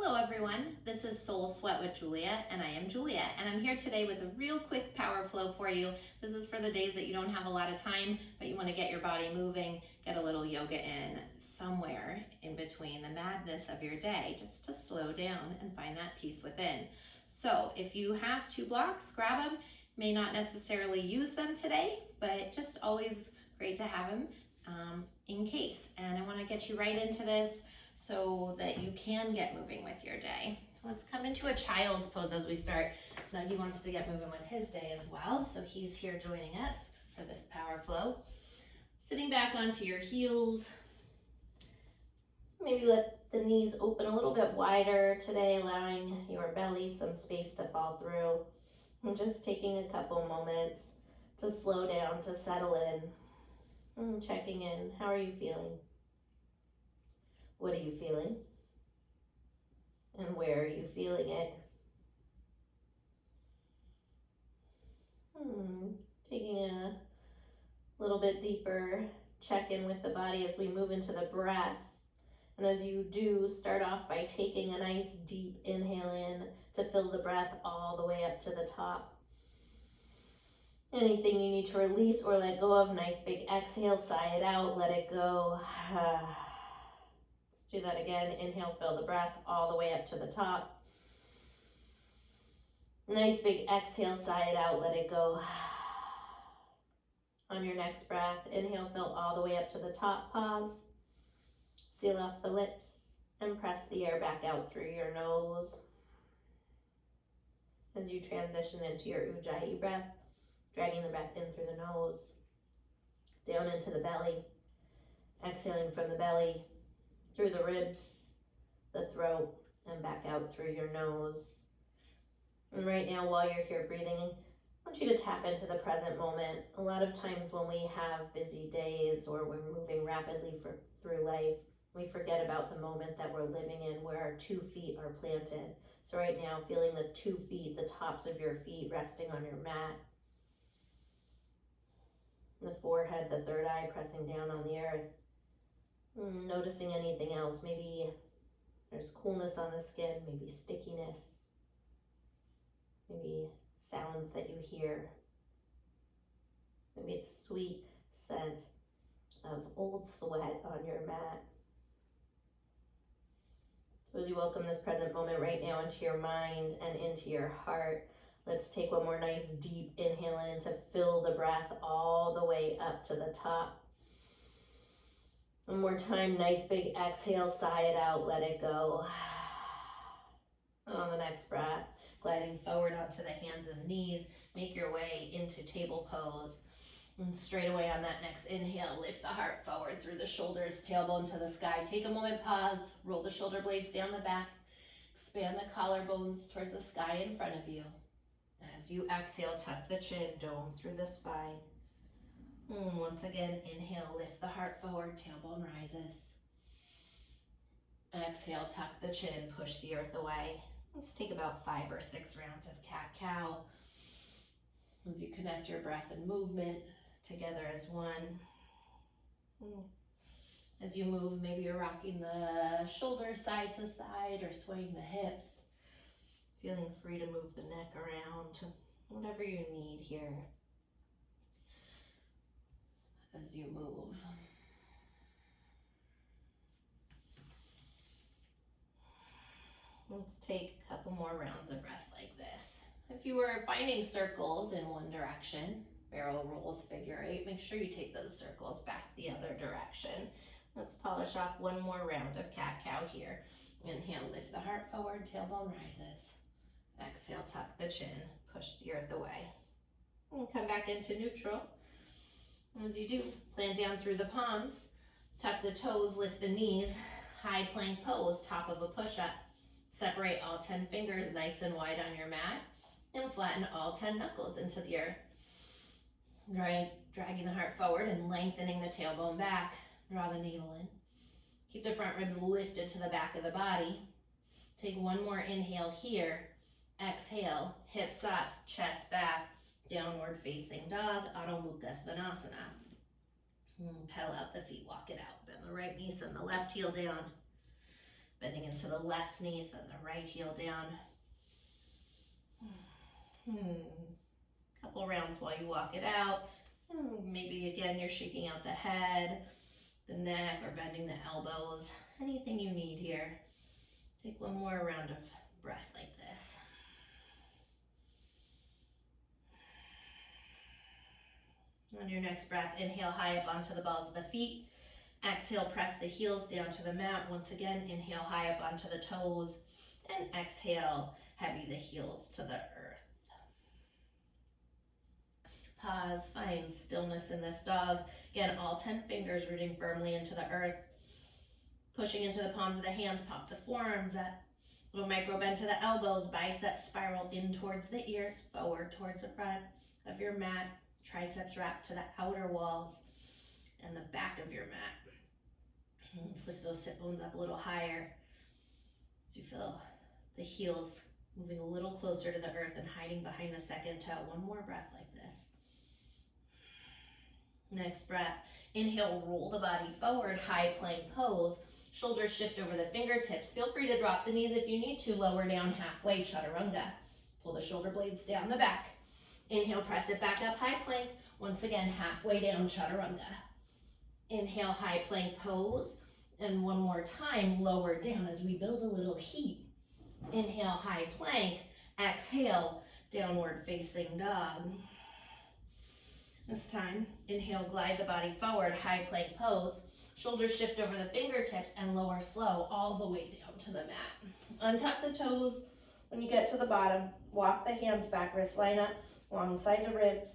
Hello everyone, this is Soul Sweat with Julia, and I am Julia, and I'm here today with a real quick power flow for you. This is for the days that you don't have a lot of time, but you want to get your body moving, get a little yoga in somewhere in between the madness of your day, just to slow down and find that peace within. So if you have 2 blocks, grab them. May not necessarily use them today, but just always great to have them in case. And I want to get you right into this so that you can get moving with your day. So let's come into a child's pose as we start. Dougie wants to get moving with his day as well, so he's here joining us for this power flow. Sitting back onto your heels. Maybe let the knees open a little bit wider today, allowing your belly some space to fall through. And just taking a couple moments to slow down, to settle in, and checking in. How are you feeling? What are you feeling? And where are you feeling it? Taking a little bit deeper check-in with the body as we move into the breath. And as you do, start off by taking a nice deep inhale in to fill the breath all the way up to the top. Anything you need to release or let go of, nice big exhale, sigh it out, let it go. Let's do that again. Inhale, fill the breath all the way up to the top. Nice big exhale, sigh it out, let it go. On your next breath, inhale, fill all the way up to the top, pause. Seal off the lips and press the air back out through your nose. As you transition into your Ujjayi breath, dragging the breath in through the nose, down into the belly, exhaling from the belly, through the ribs, the throat, and back out through your nose. And right now, while you're here breathing, I want you to tap into the present moment. A lot of times when we have busy days or we're moving rapidly through life, we forget about the moment that we're living in where our 2 feet are planted. So right now, feeling the 2 feet, the tops of your feet resting on your mat. The forehead, the third eye pressing down on the earth. Noticing anything else. Maybe there's coolness on the skin, maybe stickiness, maybe sounds that you hear. Maybe it's sweet scent of old sweat on your mat. So as you welcome this present moment right now into your mind and into your heart, let's take one more nice deep inhale in to fill the breath all the way up to the top. One more time, nice big exhale, sigh it out, let it go. And on the next breath, gliding forward onto the hands and knees, make your way into table pose. And straight away on that next inhale, lift the heart forward through the shoulders, tailbone to the sky. Take a moment, pause, roll the shoulder blades down the back, expand the collarbones towards the sky in front of you. As you exhale, tuck the chin, dome through the spine. Once again, inhale, lift the heart forward, tailbone rises. Exhale, tuck the chin, push the earth away. Let's take about 5 or 6 rounds of cat-cow. As you connect your breath and movement together as one. As you move, maybe you're rocking the shoulders side to side or swaying the hips. Feeling free to move the neck around to whatever you need here. As you move. Let's take a couple more rounds of breath like this. If you were finding circles in one direction, barrel rolls, figure 8, make sure you take those circles back the other direction. Let's polish off one more round of cat-cow here. Inhale, lift the heart forward, tailbone rises. Exhale, tuck the chin, push the earth away. And come back into neutral. As you do, plant down through the palms, tuck the toes, lift the knees, high plank pose, top of a push-up. Separate all 10 fingers nice and wide on your mat and flatten all 10 knuckles into the earth. Dragging the heart forward and lengthening the tailbone back. Draw the navel in. Keep the front ribs lifted to the back of the body. Take one more inhale here. Exhale, hips up, chest back, downward facing dog, Adho Mukha Svanasana. Pedal out the feet, walk it out. Bend the right knee, send the left heel down. Bending into the left knee, send the right heel down. Couple rounds while you walk it out. Maybe again you're shaking out the head, the neck, or bending the elbows. Anything you need here. Take one more round of breath like this. On your next breath, inhale high up onto the balls of the feet. Exhale, press the heels down to the mat. Once again, inhale high up onto the toes. And exhale, heavy the heels to the earth. Pause, find stillness in this dog. Again, all 10 fingers rooting firmly into the earth. Pushing into the palms of the hands, pop the forearms up. Little micro bend to the elbows, biceps spiral in towards the ears, forward towards the front of your mat. Triceps wrap to the outer walls and the back of your mat. Let's lift those sit bones up a little higher as you feel the heels moving a little closer to the earth and hiding behind the second toe. One more breath like this. Next breath, inhale, roll the body forward, high plank pose. Shoulders shift over the fingertips. Feel free to drop the knees if you need to. Lower down halfway, chaturanga. Pull the shoulder blades down the back. Inhale, press it back up, high plank. Once again, halfway down, chaturanga. Inhale, high plank pose. And one more time, lower down as we build a little heat. Inhale, high plank. Exhale, downward facing dog. This time, inhale, glide the body forward, high plank pose. Shoulders shift over the fingertips and lower slow all the way down to the mat. Untuck the toes. When you get to the bottom, walk the hands back, wrist line up, alongside the ribs.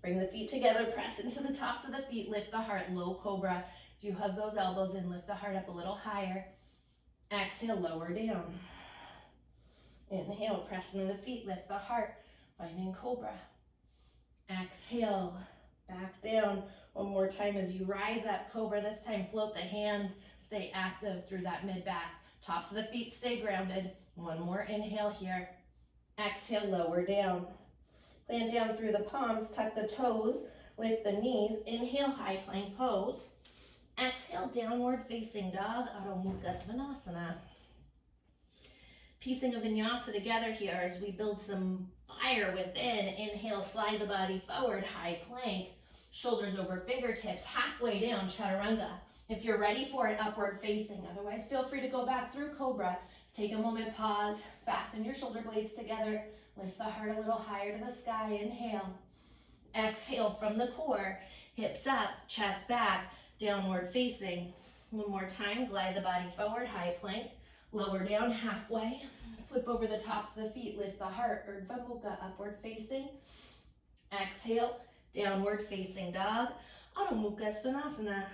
Bring the feet together, press into the tops of the feet, lift the heart, low cobra. As you hug those elbows and lift the heart up a little higher. Exhale, lower down. Inhale, press into the feet, lift the heart, finding cobra. Exhale, back down. One more time as you rise up, cobra. This time float the hands, stay active through that mid-back. Tops of the feet stay grounded. One more inhale here. Exhale, lower down. Plant down through the palms, tuck the toes, lift the knees. Inhale, high plank pose. Exhale, downward facing dog, Adho Mukha Svanasana. Piecing a vinyasa together here as we build some fire within. Inhale, slide the body forward, high plank. Shoulders over fingertips, halfway down, chaturanga. If you're ready for it, upward facing. Otherwise, feel free to go back through cobra. Let's take a moment, pause, fasten your shoulder blades together. Lift the heart a little higher to the sky. Inhale. Exhale from the core. Hips up, chest back, downward facing. One more time, glide the body forward, high plank. Lower down halfway. Flip over the tops of the feet, lift the heart, Urdhva Mukha, upward facing. Exhale, downward facing dog, Adho Mukha Svanasana.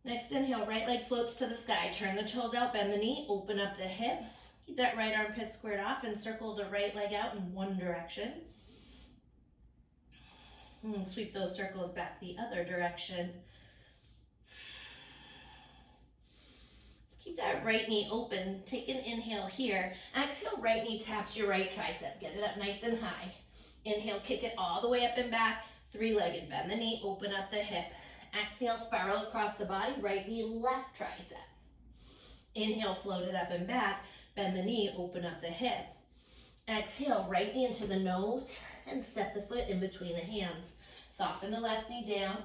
Next inhale, right leg floats to the sky. Turn the toes out, bend the knee, open up the hip. Keep that right armpit squared off and circle the right leg out in one direction. And sweep those circles back the other direction. Keep that right knee open. Take an inhale here. Exhale, right knee taps your right tricep. Get it up nice and high. Inhale, kick it all the way up and back. Three-legged, bend the knee, open up the hip. Exhale, spiral across the body, right knee, left tricep. Inhale, float it up and back. Bend the knee, open up the hip. Exhale, right knee into the nose and step the foot in between the hands. Soften the left knee down.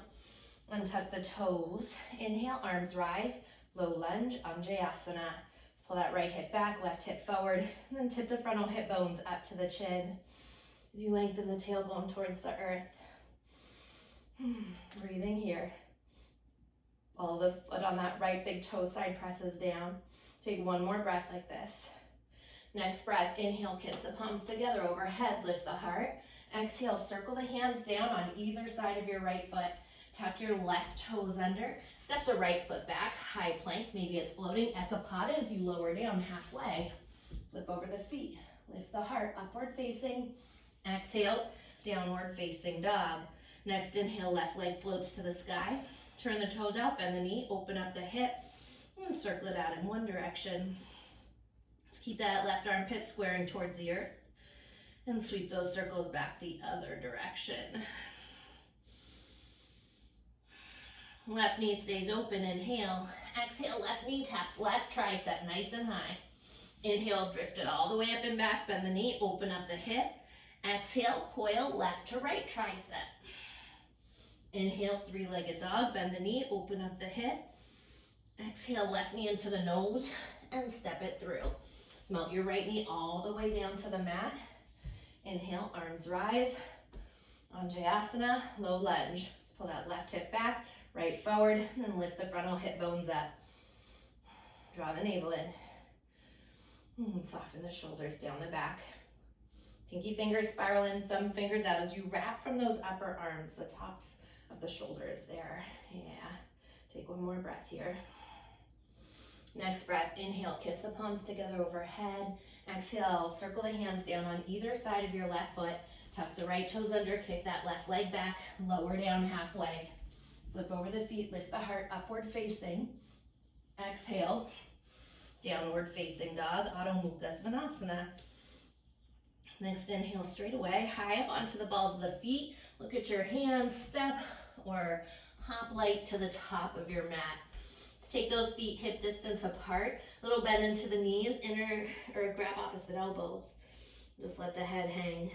Untuck the toes. Inhale, arms rise. Low lunge, Anjayasana. Let's pull that right hip back, left hip forward, and then tip the frontal hip bones up to the chin. As you lengthen the tailbone towards the earth. Breathing here. All the foot on that right big toe side presses down. Take one more breath like this. Next breath, inhale, kiss the palms together overhead, lift the heart. Exhale, circle the hands down on either side of your right foot. Tuck your left toes under. Step the right foot back, high plank. Maybe it's floating, Ekapada as you lower down halfway. Flip over the feet, lift the heart, upward facing. Exhale, downward facing dog. Next inhale, left leg floats to the sky. Turn the toes out, bend the knee, open up the hip, and circle it out in one direction. Let's keep that left armpit squaring towards the earth and sweep those circles back the other direction. Left knee stays open, inhale. Exhale, left knee taps left tricep nice and high. Inhale, drift it all the way up and back, bend the knee, open up the hip. Exhale, coil left to right tricep. Inhale, three-legged dog, bend the knee, open up the hip. Exhale, left knee into the nose and step it through. Melt your right knee all the way down to the mat. Inhale, arms rise. Anjayasana, low lunge. Let's pull that left hip back, right forward, and lift the frontal hip bones up. Draw the navel in. And soften the shoulders down the back. Pinky fingers spiral in, thumb fingers out as you wrap from those upper arms, the tops of the shoulders there. Yeah. Take one more breath here. Next breath, inhale, kiss the palms together overhead. Exhale, circle the hands down on either side of your left foot. Tuck the right toes under, kick that left leg back, lower down halfway. Flip over the feet, lift the heart upward facing. Exhale, downward facing dog, Adho Mukha Svanasana. Next inhale, straight away, high up onto the balls of the feet. Look at your hands, step or hop light to the top of your mat. Let's take those feet hip distance apart, little bend into the knees, inner or grab opposite elbows. Just let the head hang.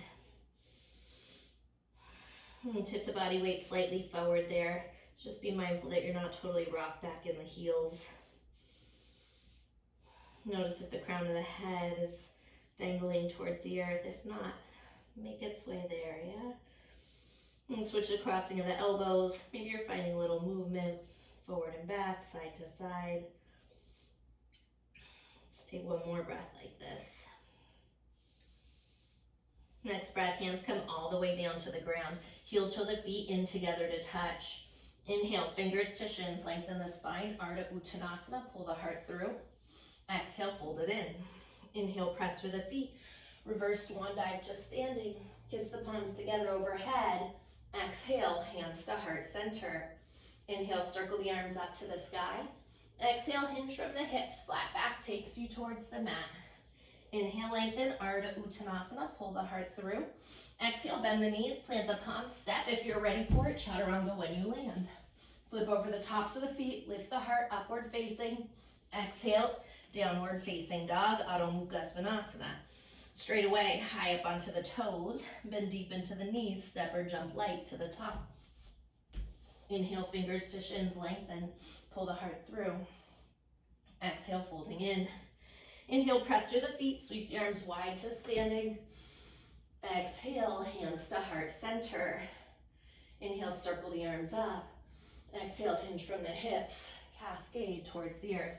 And tip the body weight slightly forward there. Just be mindful that you're not totally rocked back in the heels. Notice if the crown of the head is dangling towards the earth. If not, make its way there, yeah? And switch the crossing of the elbows. Maybe you're finding a little movement forward and back, side to side. Let's take one more breath like this. Next breath, hands come all the way down to the ground. Heel toe the feet in together to touch. Inhale, fingers to shins, lengthen the spine. Ardha Uttanasana, pull the heart through. Exhale, fold it in. Inhale, press through the feet. Reverse swan dive to standing. Kiss the palms together overhead. Exhale, hands to heart center. Inhale, circle the arms up to the sky. Exhale, hinge from the hips. Flat back takes you towards the mat. Inhale, lengthen, Ardha Uttanasana, pull the heart through. Exhale, bend the knees, plant the palms, step if you're ready for it, chaturanga when you land. Flip over the tops of the feet, lift the heart upward facing. Exhale, downward facing dog, Adho Mukha Svanasana. Straight away, high up onto the toes, bend deep into the knees, step or jump light to the top. Inhale, fingers to shins, lengthen, pull the heart through. Exhale, folding in. Inhale, press through the feet, sweep the arms wide to standing. Exhale, hands to heart center. Inhale, circle the arms up. Exhale, hinge from the hips, cascade towards the earth.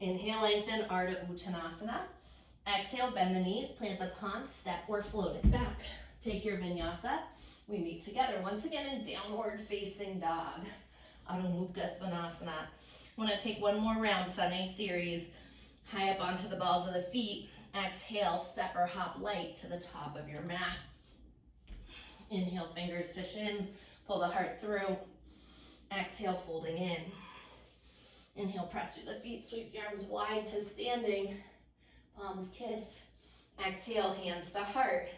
Inhale, lengthen, Ardha Uttanasana. Exhale, bend the knees, plant the palms, step or float it back. Take your vinyasa. We meet together once again in downward facing dog. Adho Mukha Svanasana. I want to take one more round, Sunny series. High up onto the balls of the feet. Exhale, step or hop light to the top of your mat. Inhale, fingers to shins, pull the heart through. Exhale, folding in. Inhale, press through the feet, sweep the arms wide to standing. Palms kiss. Exhale, hands to heart.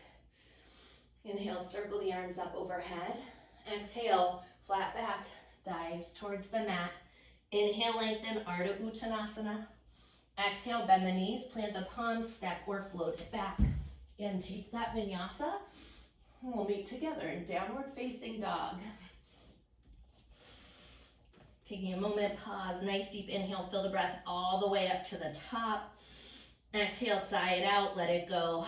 Inhale, circle the arms up overhead. Exhale, flat back, dives towards the mat. Inhale, lengthen, Ardha Uttanasana. Exhale, bend the knees, plant the palms, step or float it back. Again, take that vinyasa. We'll meet together in downward facing dog. Taking a moment, pause, nice deep inhale, fill the breath all the way up to the top. Exhale, sigh it out, let it go.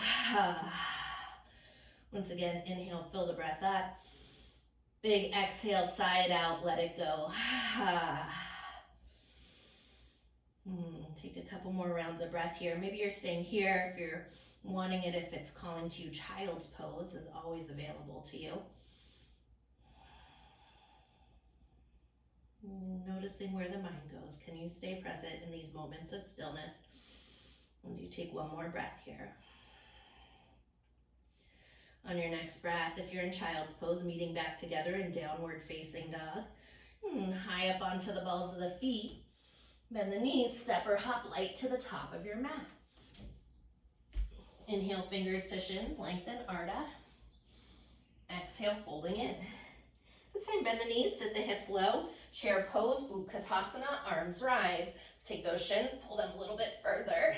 Once again, inhale, fill the breath up. Big exhale, sigh it out, let it go. Take a couple more rounds of breath here. Maybe you're staying here if you're wanting it, if it's calling to you. Child's pose is always available to you. Noticing where the mind goes. Can you stay present in these moments of stillness? As you take one more breath here. On your next breath, if you're in child's pose, meeting back together in downward facing dog. High up onto the balls of the feet. Bend the knees, step or hop light to the top of your mat. Inhale, fingers to shins, lengthen, Ardha. Exhale, folding in. This time bend the knees, sit the hips low, chair pose, Utkatasana, arms rise. Let's take those shins, pull them a little bit further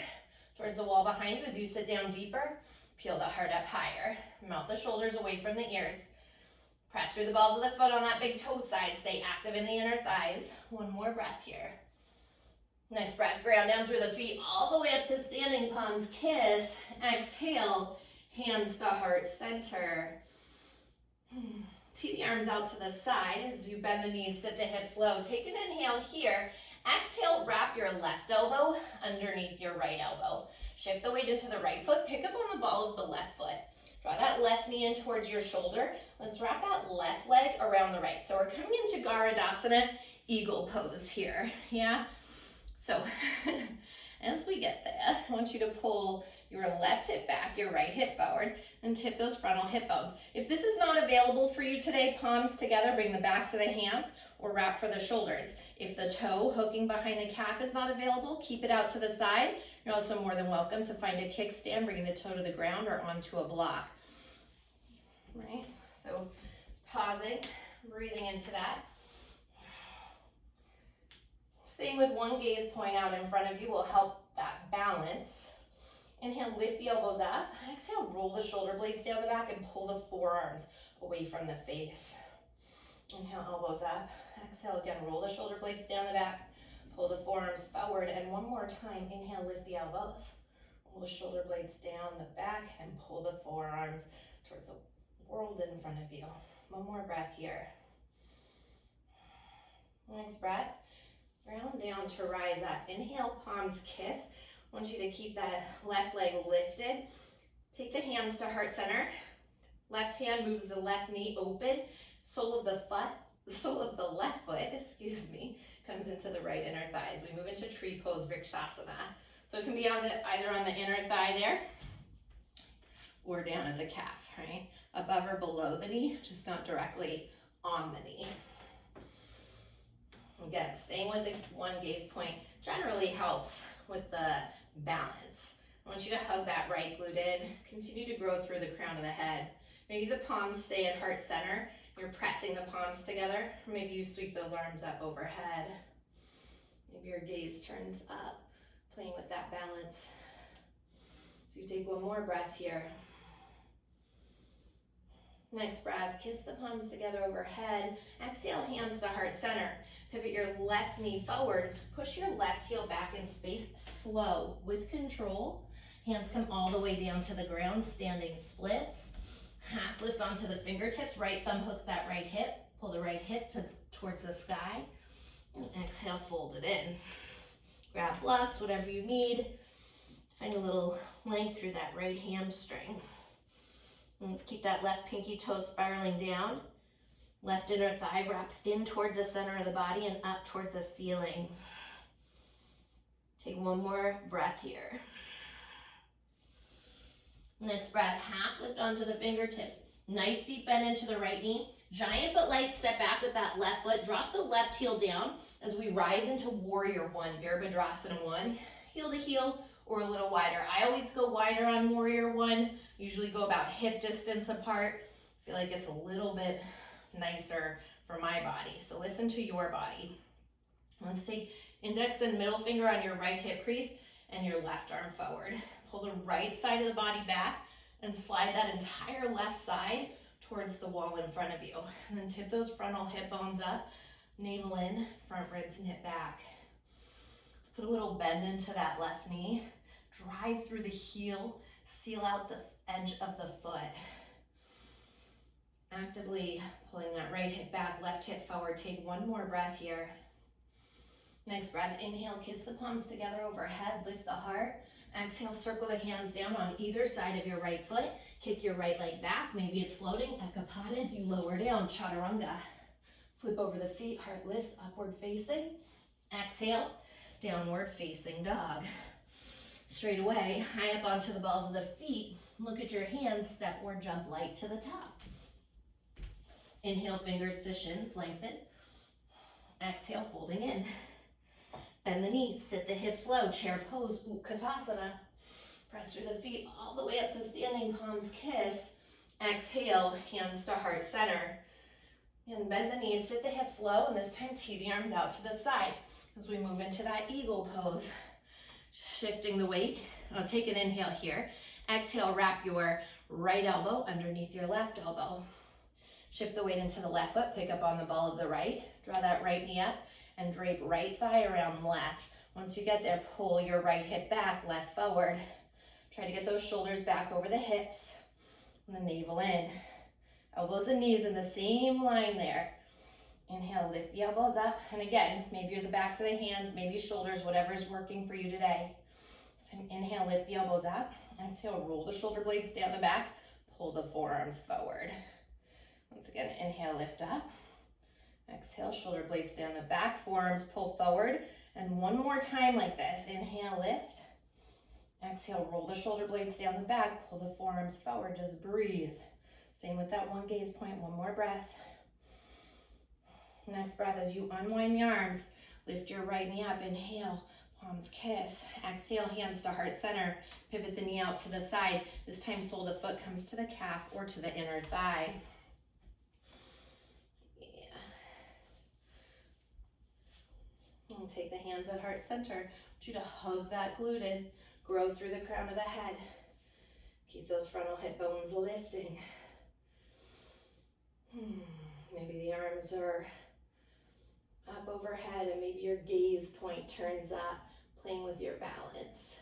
towards the wall behind you as you sit down deeper. Peel the heart up higher. Melt the shoulders away from the ears. Press through the balls of the foot on that big toe side. Stay active in the inner thighs. One more breath here. Next breath, ground down through the feet all the way up to standing palms, kiss. Exhale, hands to heart center. Tee the arms out to the side as you bend the knees, sit the hips low. Take an inhale here. Exhale, wrap your left elbow underneath your right elbow. Shift the weight into the right foot. Pick up on the ball of the left foot. Draw that left knee in towards your shoulder. Let's wrap that left leg around the right. So we're coming into Garudasana, eagle pose here. Yeah? So as we get there, I want you to pull your left hip back, your right hip forward, and tip those frontal hip bones. If this is not available for you today, palms together, bring the backs of the hands, or wrap for the shoulders. If the toe hooking behind the calf is not available, keep it out to the side. You're also more than welcome to find a kickstand, bringing the toe to the ground or onto a block. Right? So pausing, breathing into that. Staying with one gaze point out in front of you will help that balance. Inhale, lift the elbows up. Exhale, roll the shoulder blades down the back and pull the forearms away from the face. Inhale, elbows up. Exhale, again, roll the shoulder blades down the back. Pull the forearms forward. And one more time, inhale, lift the elbows. Roll the shoulder blades down the back and pull the forearms towards the world in front of you. One more breath here. Next breath. Ground down to rise up. Inhale, palms kiss. I want you to keep that left leg lifted. Take the hands to heart center. Left hand moves the left knee open. Sole of the left foot, comes into the right inner thighs. We move into tree pose, Vrikshasana. So it can be either on the inner thigh there or down at the calf, right? Above or below the knee, just not directly on the knee. Again, staying with the one gaze point generally helps with the balance. I want you to hug that right glute in. Continue to grow through the crown of the head. Maybe the palms stay at heart center. You're pressing the palms together. Or maybe you sweep those arms up overhead. Maybe your gaze turns up, playing with that balance. So you take one more breath here. Next breath, kiss the palms together overhead. Exhale, hands to heart center. Pivot your left knee forward. Push your left heel back in space, slow, with control. Hands come all the way down to the ground, standing splits. Half lift onto the fingertips. Right thumb hooks that right hip. Pull the right hip towards the sky. And exhale, fold it in. Grab blocks, whatever you need. Find a little length through that right hamstring. And let's keep that left pinky toe spiraling down. Left inner thigh wraps in towards the center of the body and up towards the ceiling. Take one more breath here. Next breath, half lift onto the fingertips. Nice deep bend into the right knee. Giant but light step back with that left foot. Drop the left heel down as we rise into Warrior One, Virabhadrasana 1. Heel to heel or a little wider. I always go wider on Warrior One. Usually go about hip distance apart. I feel like it's a little bit nicer for my body. So listen to your body. Let's take index and middle finger on your right hip crease and your left arm forward. Pull the right side of the body back and slide that entire left side towards the wall in front of you. And then tip those frontal hip bones up, navel in, front ribs knit back. Let's put a little bend into that left knee. Drive through the heel, seal out the edge of the foot. Actively pulling that right hip back, left hip forward. Take one more breath here. Next breath, inhale, kiss the palms together overhead, lift the heart. Exhale, circle the hands down on either side of your right foot. Kick your right leg back. Maybe it's floating. Ekapada as you lower down, Chaturanga. Flip over the feet, heart lifts, upward facing. Exhale, downward facing dog. Straight away, high up onto the balls of the feet. Look at your hands, step or jump light to the top. Inhale, fingers to shins, lengthen. Exhale, folding in. Bend the knees, sit the hips low, chair pose, Utkatasana. Press through the feet all the way up to standing palms kiss. Exhale, hands to heart center. And bend the knees, sit the hips low, and this time tee the arms out to the side as we move into that eagle pose. Shifting the weight. I'll take an inhale here. Exhale, wrap your right elbow underneath your left elbow. Shift the weight into the left foot, pick up on the ball of the right. Draw that right knee up and drape right thigh around left. Once you get there, pull your right hip back, left forward. Try to get those shoulders back over the hips and the navel in. Elbows and knees in the same line there. Inhale, lift the elbows up. And again, maybe you're the backs of the hands, maybe shoulders, whatever's working for you today. So inhale, lift the elbows up. Exhale, roll the shoulder blades down the back. Pull the forearms forward. Once again, inhale, lift up. Exhale, shoulder blades down the back, forearms pull forward. And one more time like this. Inhale, lift. Exhale, roll the shoulder blades down the back, pull the forearms forward, just breathe. Same with that one gaze point, one more breath. Next breath, as you unwind the arms, lift your right knee up, inhale, palms kiss. Exhale, hands to heart center, pivot the knee out to the side. This time, sole of the foot comes to the calf or to the inner thigh. And take the hands at heart center. I want you to hug that glute, grow through the crown of the head. Keep those frontal hip bones lifting. Maybe the arms are up overhead and maybe your gaze point turns up, playing with your balance.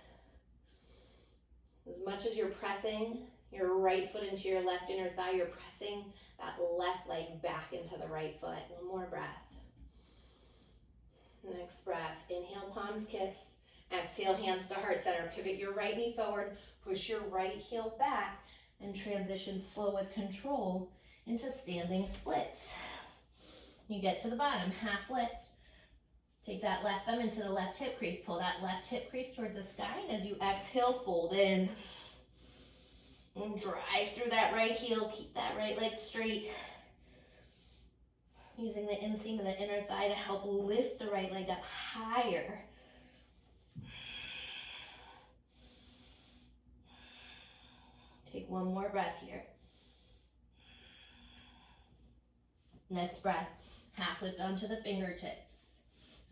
As much as you're pressing your right foot into your left inner thigh, you're pressing that left leg back into the right foot. One more breath. Next breath, inhale, palms kiss. Exhale, hands to heart center. Pivot your right knee forward, push your right heel back, and transition slow with control into standing splits. You get to the bottom, half lift. Take that left thumb into the left hip crease. Pull that left hip crease towards the sky, and as you exhale, fold in. And drive through that right heel. Keep that right leg straight. Using the inseam of the inner thigh to help lift the right leg up higher. Take one more breath here. Next breath, half lift onto the fingertips.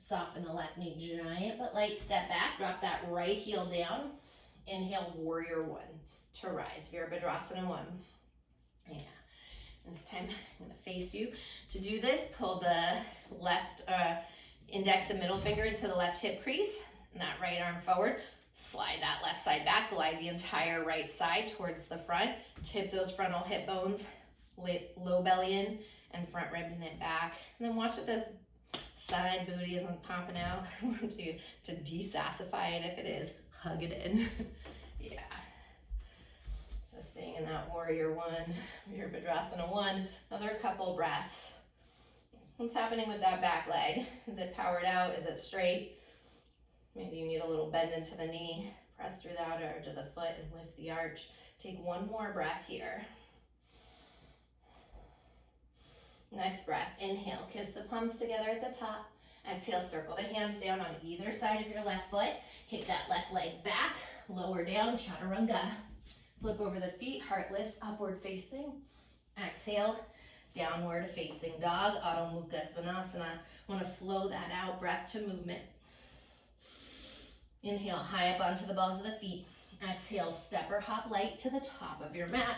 Soften the left knee, giant but light step back. Drop that right heel down. Inhale, warrior one to rise. Virabhadrasana 1. Yeah. This time I'm gonna face you. To do this, pull the left index and middle finger into the left hip crease and that right arm forward. Slide that left side back, glide the entire right side towards the front. Tip those frontal hip bones, low belly in, and front ribs knit back. And then watch that this side booty isn't popping out. I want you to desassify it if it is. Hug it in. Yeah. So staying in that warrior one, Virabhadrasana 1. Another couple breaths. What's happening with that back leg? Is it powered out? Is it straight? Maybe you need a little bend into the knee. Press through the outer edge of the foot and lift the arch. Take one more breath here. Next breath, inhale, kiss the palms together at the top. Exhale, circle the hands down on either side of your left foot. Kick that left leg back, lower down, chaturanga. Flip over the feet, heart lifts, upward facing. Exhale, downward facing dog, Adho Mukha Svanasana. Want to flow that out, breath to movement. Inhale, high up onto the balls of the feet. Exhale, step or hop light to the top of your mat.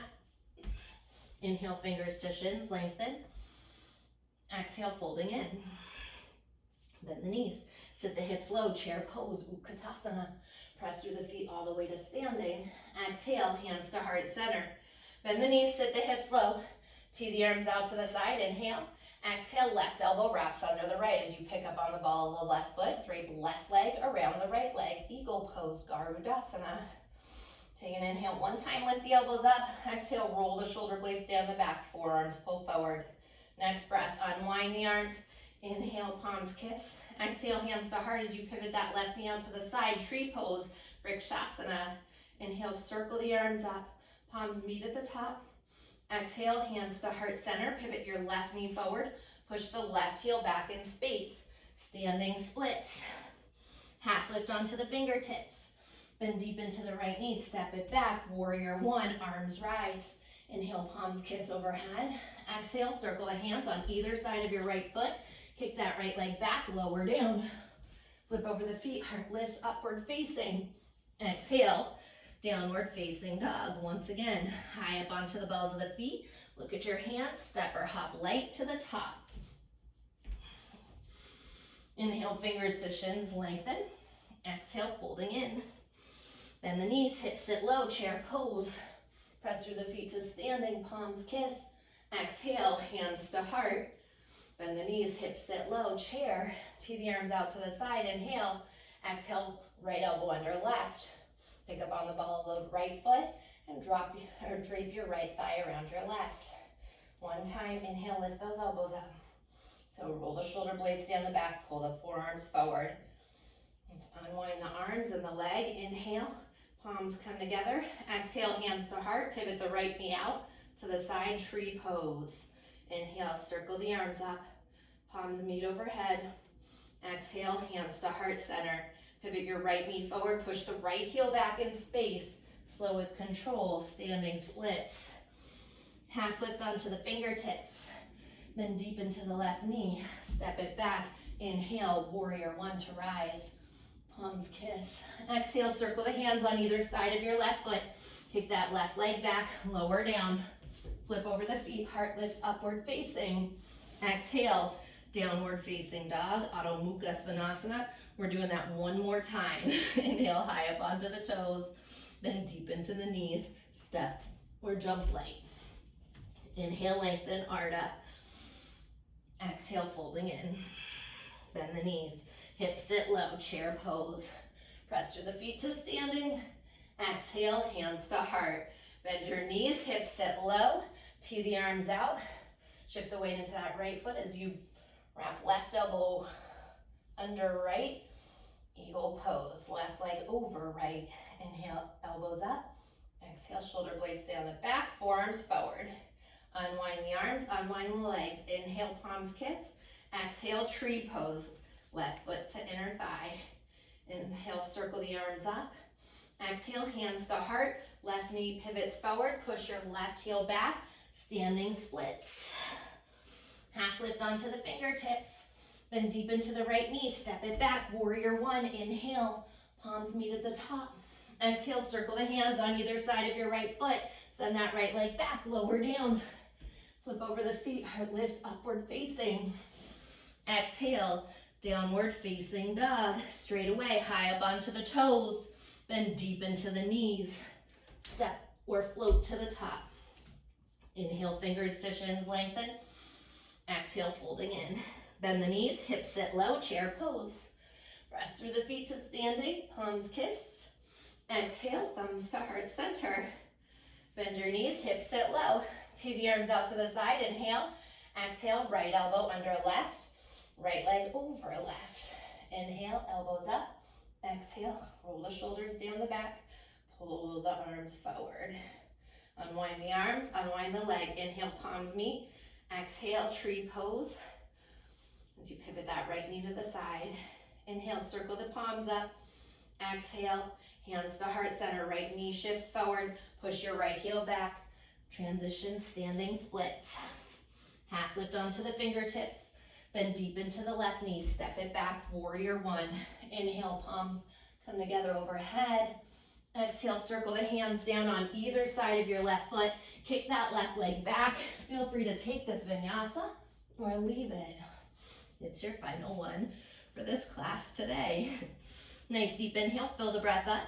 Inhale, fingers to shins, lengthen. Exhale, folding in. Bend the knees. Sit the hips low, chair pose, Utkatasana. Press through the feet all the way to standing. Exhale, hands to heart center. Bend the knees, sit the hips low. Tee the arms out to the side, inhale. Exhale, left elbow wraps under the right as you pick up on the ball of the left foot. Drape left leg around the right leg. Eagle pose, Garudasana. Take an inhale one time, lift the elbows up. Exhale, roll the shoulder blades down the back, forearms pull forward. Next breath, unwind the arms. Inhale, palms kiss. Exhale, hands to heart as you pivot that left knee out to the side. Tree pose, Vrikshasana. Inhale, circle the arms up. Palms meet at the top. Exhale, hands to heart center. Pivot your left knee forward. Push the left heel back in space. Standing splits. Half lift onto the fingertips. Bend deep into the right knee. Step it back. Warrior one. Arms rise. Inhale, palms kiss overhead. Exhale, circle the hands on either side of your right foot. Kick that right leg back, lower down. Flip over the feet, heart lifts upward facing. Exhale, downward facing dog. Once again, high up onto the balls of the feet. Look at your hands, step or hop light to the top. Inhale, fingers to shins, lengthen. Exhale, folding in. Bend the knees, hips sit low, chair pose. Press through the feet to standing, palms kiss. Exhale, hands to heart. Bend the knees, hips sit low, chair. Tee the arms out to the side, inhale. Exhale, right elbow under left. Pick up on the ball of the right foot and drape your right thigh around your left. One time, inhale, lift those elbows up. So roll the shoulder blades down the back, pull the forearms forward. Let's unwind the arms and the leg. Inhale, palms come together. Exhale, hands to heart. Pivot the right knee out to the side, tree pose. Inhale, circle the arms up. Palms meet overhead. Exhale, hands to heart center. Pivot your right knee forward. Push the right heel back in space. Slow with control, standing splits. Half lift onto the fingertips. Bend deep into the left knee, step it back. Inhale, warrior one to rise. Palms kiss. Exhale, circle the hands on either side of your left foot. Kick that left leg back, lower down. Flip over the feet, heart lifts upward facing. Exhale, downward facing dog, Adho Mukha Svanasana. We're doing that one more time. Inhale, high up onto the toes, then deep into the knees. Step or jump light. Inhale, lengthen, Ardha. Exhale, folding in. Bend the knees. Hips sit low, chair pose. Press through the feet to standing. Exhale, hands to heart. Bend your knees, hips sit low. Tee the arms out. Shift the weight into that right foot as you wrap left elbow under right. Eagle pose. Left leg over right. Inhale, elbows up. Exhale, shoulder blades down the back, forearms forward. Unwind the arms, unwind the legs. Inhale, palms kiss. Exhale, tree pose. Left foot to inner thigh. Inhale, circle the arms up. Exhale, hands to heart. Left knee pivots forward. Push your left heel back. Standing splits. Half lift onto the fingertips. Bend deep into the right knee. Step it back. Warrior one. Inhale. Palms meet at the top. Exhale, circle the hands on either side of your right foot. Send that right leg back. Lower down. Flip over the feet, heart lifts upward facing. Exhale, downward facing dog. Straight away, high up onto the toes. Bend deep into the knees. Step or float to the top. Inhale, fingers to shins, lengthen. Exhale, folding in. Bend the knees, hips sit low, chair pose. Press through the feet to standing, palms kiss. Exhale, thumbs to heart center. Bend your knees, hips sit low. Tee the arms out to the side, inhale. Exhale, right elbow under left. Right leg over left. Inhale, elbows up. Exhale, roll the shoulders down the back. Pull the arms forward. Unwind the arms, unwind the leg. Inhale, palms meet. Exhale, tree pose. As you pivot that right knee to the side. Inhale, circle the palms up. Exhale, hands to heart center. Right knee shifts forward. Push your right heel back. Transition, standing splits. Half lift onto the fingertips. Bend deep into the left knee. Step it back, warrior one. Inhale, palms come together overhead. Exhale, circle the hands down on either side of your left foot. Kick that left leg back. Feel free to take this vinyasa or leave it. It's your final one for this class today. Nice deep inhale, fill the breath up.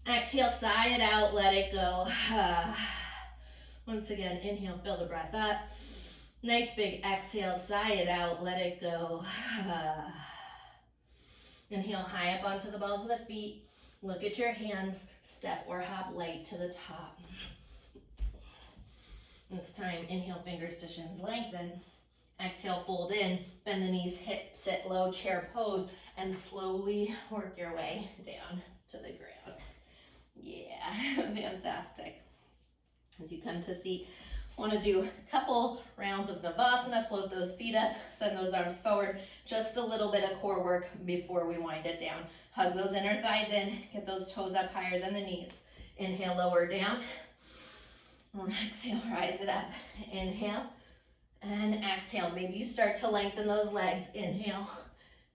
Exhale, sigh it out, let it go. Once again, inhale, fill the breath up. Nice big exhale, sigh it out, let it go. Inhale, high up onto the balls of the feet. Look at your hands, step or hop light to the top. This time, inhale, fingers to shins, lengthen. Exhale, fold in, bend the knees, hips sit low, chair pose, and slowly work your way down to the ground. Yeah, fantastic. As you come to seat, want to do a couple rounds of Navasana, float those feet up, send those arms forward, just a little bit of core work before we wind it down. Hug those inner thighs in, get those toes up higher than the knees. Inhale, lower down. And exhale, rise it up. Inhale and exhale. Maybe you start to lengthen those legs. Inhale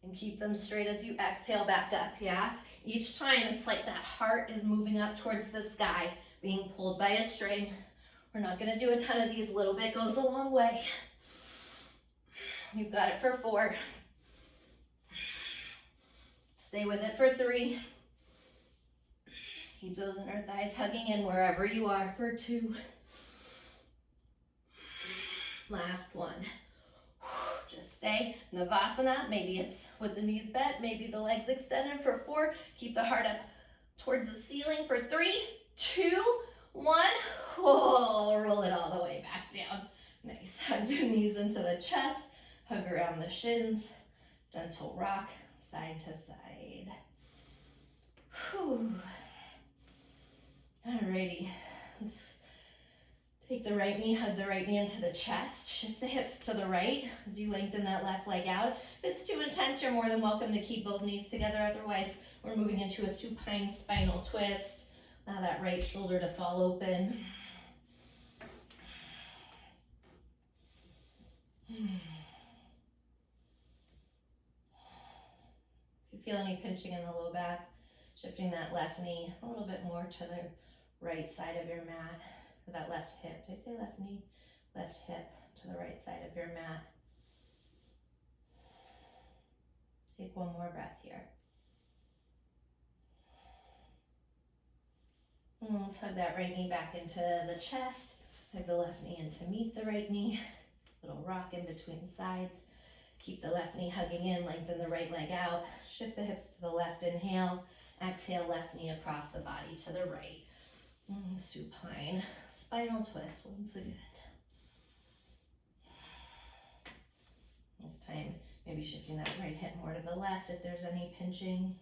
and keep them straight as you exhale back up, yeah? Each time it's like that heart is moving up towards the sky, being pulled by a string. We're not gonna do a ton of these. Little bit goes a long way. You've got it for 4. Stay with it for 3. Keep those inner thighs hugging in wherever you are for 2. Last 1. Just stay. Navasana, maybe it's with the knees bent, maybe the legs extended for 4. Keep the heart up towards the ceiling for 3, 2, 1. Oh, roll it all the way back down. Nice. Hug the knees into the chest. Hug around the shins. Gentle rock, side to side. Whew. Alrighty. Let's take the right knee, hug the right knee into the chest. Shift the hips to the right as you lengthen that left leg out. If it's too intense, you're more than welcome to keep both knees together. Otherwise, we're moving into a supine spinal twist. Allow that right shoulder to fall open. If you feel any pinching in the low back, shifting that left knee a little bit more to the right side of your mat, or that left hip. Did I say left knee? Left hip to the right side of your mat. Take one more breath here. And let's hug that right knee back into the chest. Hug the left knee in to meet the right knee. Little rock in between sides. Keep the left knee hugging in, lengthen the right leg out. Shift the hips to the left, inhale. Exhale, left knee across the body to the right. Supine spinal twist once again. This time, maybe shifting that right hip more to the left if there's any pinching.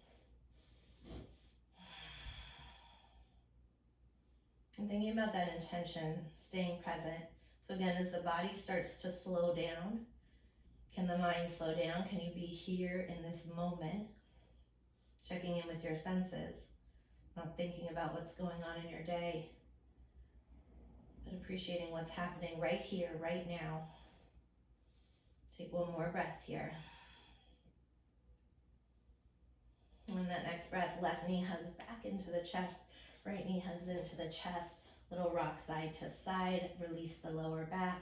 And thinking about that intention, staying present. So again, as the body starts to slow down, can the mind slow down? Can you be here in this moment? Checking in with your senses, not thinking about what's going on in your day, but appreciating what's happening right here, right now. Take one more breath here. And that next breath, left knee hugs back into the chest, right knee hugs into the chest, little rock side to side, release the lower back.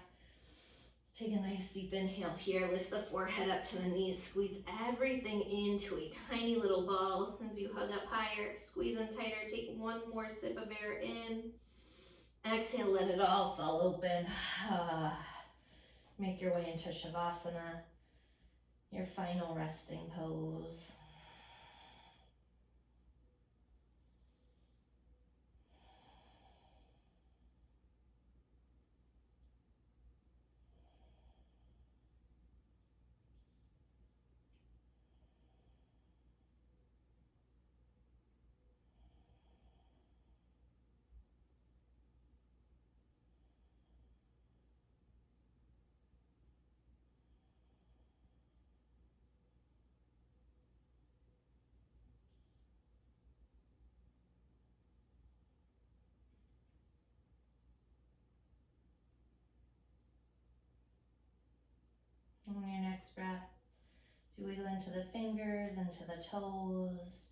Let's take a nice deep inhale here, lift the forehead up to the knees, squeeze everything into a tiny little ball as you hug up higher, squeeze in tighter, take one more sip of air in. Exhale, let it all fall open. Make your way into Shavasana, your final resting pose. On your next breath, as you wiggle into the fingers, into the toes.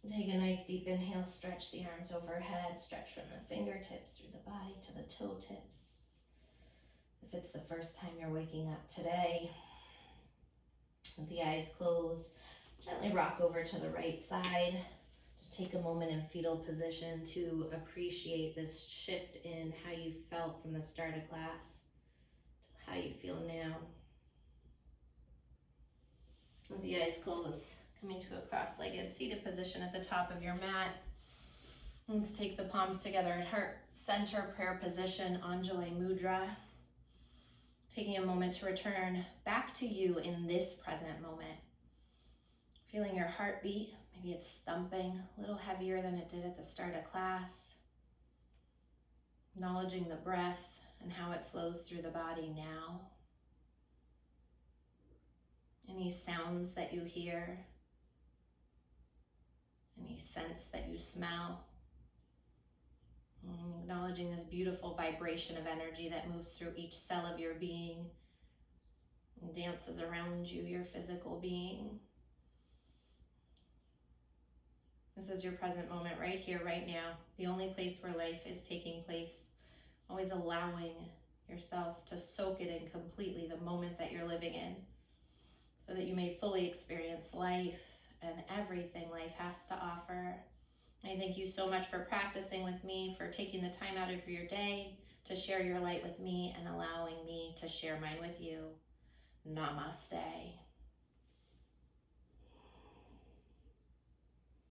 Take a nice deep inhale, stretch the arms overhead, stretch from the fingertips through the body to the toe tips. If it's the first time you're waking up today, with the eyes closed, gently rock over to the right side. Just take a moment in fetal position to appreciate this shift in how you felt from the start of class to how you feel now. With the eyes closed, coming to a cross-legged seated position at the top of your mat. Let's take the palms together at heart center, prayer position, Anjali Mudra. Taking a moment to return back to you in this present moment. Feeling your heartbeat, maybe it's thumping a little heavier than it did at the start of class. Acknowledging the breath and how it flows through the body now. Any sounds that you hear, any scents that you smell. Acknowledging this beautiful vibration of energy that moves through each cell of your being and dances around you, your physical being. This is your present moment right here, right now, the only place where life is taking place. Always allowing yourself to soak it in completely, the moment that you're living in, so that you may fully experience life and everything life has to offer. I thank you so much for practicing with me, for taking the time out of your day to share your light with me and allowing me to share mine with you. Namaste.